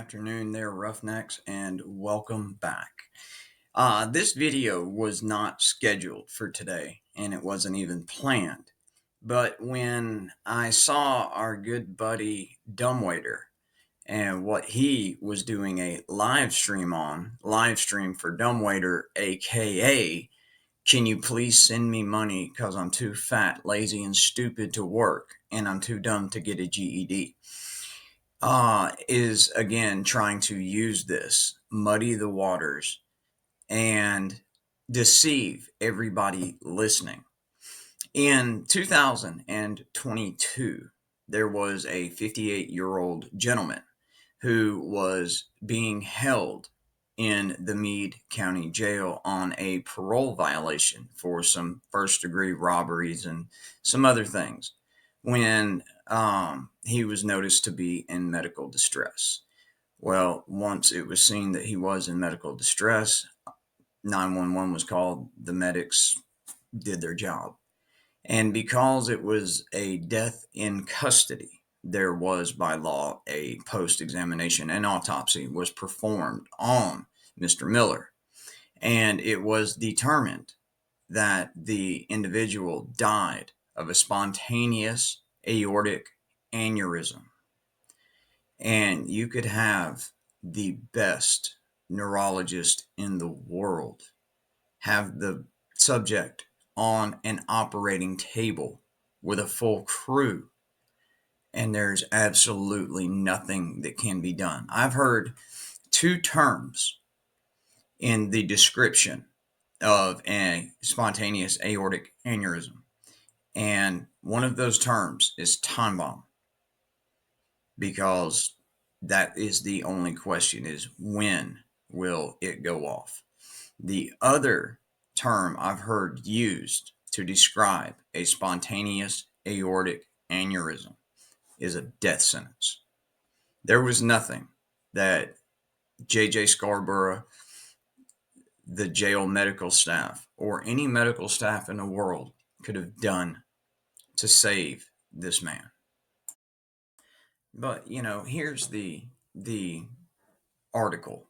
afternoon there, Roughnecks, and welcome back. This video was not scheduled for today, and it wasn't even planned. But when I saw our good buddy Dumbwaiter and what he was doing a live stream for Dumbwaiter, aka can you please send me money because I'm too fat, lazy, and stupid to work, and I'm too dumb to get a GED? Is again trying to use this, muddy the waters, and deceive everybody listening. In 2022, there was a 58-year-old gentleman who was being held in the Meade County Jail on a parole violation for some first-degree robberies and some other things when he was noticed to be in medical distress. Well, once it was seen that he was in medical distress, 911 was called, the medics did their job. And because it was a death in custody, there was by law a post-examination and autopsy was performed on Mr. Miller. And it was determined that the individual died of a spontaneous aortic aneurysm. And you could have the best neurologist in the world have the subject on an operating table with a full crew, and there's absolutely nothing that can be done. I've heard two terms in the description of a spontaneous aortic aneurysm, and one of those terms is time bomb, because that is the only question, is when will it go off? The other term I've heard used to describe a spontaneous aortic aneurysm is a death sentence. There was nothing that J.J. Scarborough, the jail medical staff, or any medical staff in the world could have done to save this man. But, here's the article.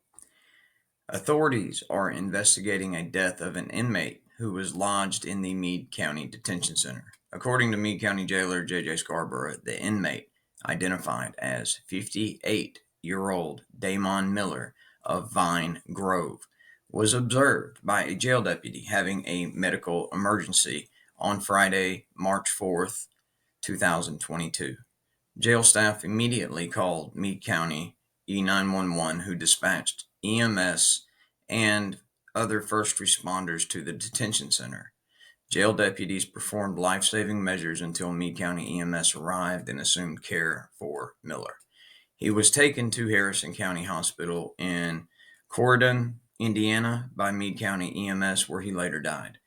Authorities are investigating a death of an inmate who was lodged in the Meade County Detention Center. According to Meade County jailer J.J. Scarborough, the inmate, identified as 58-year-old Damon Miller of Vine Grove, was observed by a jail deputy having a medical emergency on Friday, March 4th, 2022. Jail staff immediately called Meade County E911, who dispatched EMS and other first responders to the detention center. Jail deputies performed life-saving measures until Meade County EMS arrived and assumed care for Miller. He was taken to Harrison County Hospital in Corydon, Indiana by Meade County EMS, where he later died.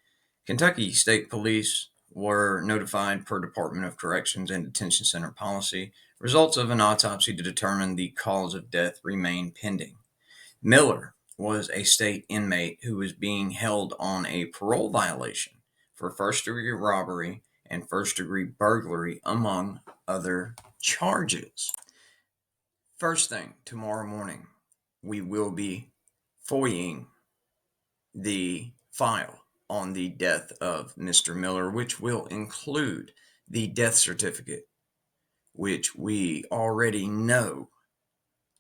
Kentucky State Police were notified per Department of Corrections and Detention Center policy. Results of an autopsy to determine the cause of death remain pending. Miller was a state inmate who was being held on a parole violation for first-degree robbery and first-degree burglary, among other charges. First thing tomorrow morning, we will be FOIAing the file on the death of Mr. Miller, which will include the death certificate, which we already know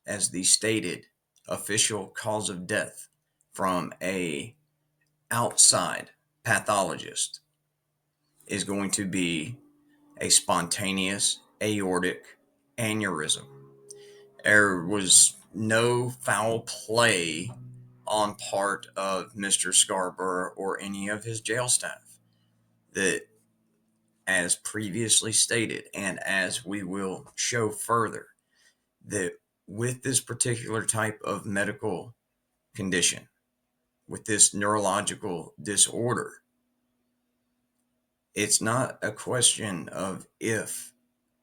as the stated official cause of death from a outside pathologist is going to be a spontaneous aortic aneurysm. There was no foul play on part of Mr. Scarborough or any of his jail staff. That, as previously stated, and as we will show further, that with this particular type of medical condition, with this neurological disorder, it's not a question of if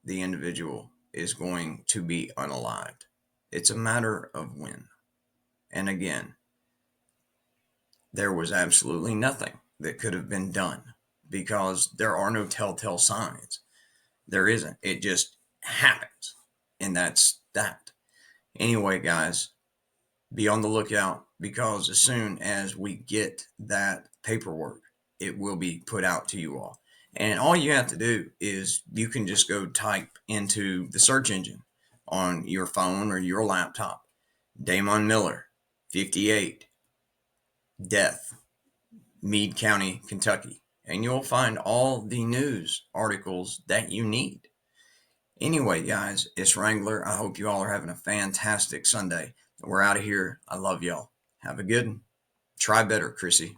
the individual is going to be unalived. It's a matter of when. And again, there was absolutely nothing that could have been done because there are no telltale signs. There isn't. It just happens. And that's that. Anyway, guys, be on the lookout, because as soon as we get that paperwork, it will be put out to you all. And all you have to do is you can just go type into the search engine on your phone or your laptop, Damon Miller, 58, death, Meade County, Kentucky, and you'll find all the news articles that you need. Anyway, guys, it's Wrangler. I hope you all are having a fantastic Sunday. We're out of here. I love y'all. Have a good one. Try better, Chrissy.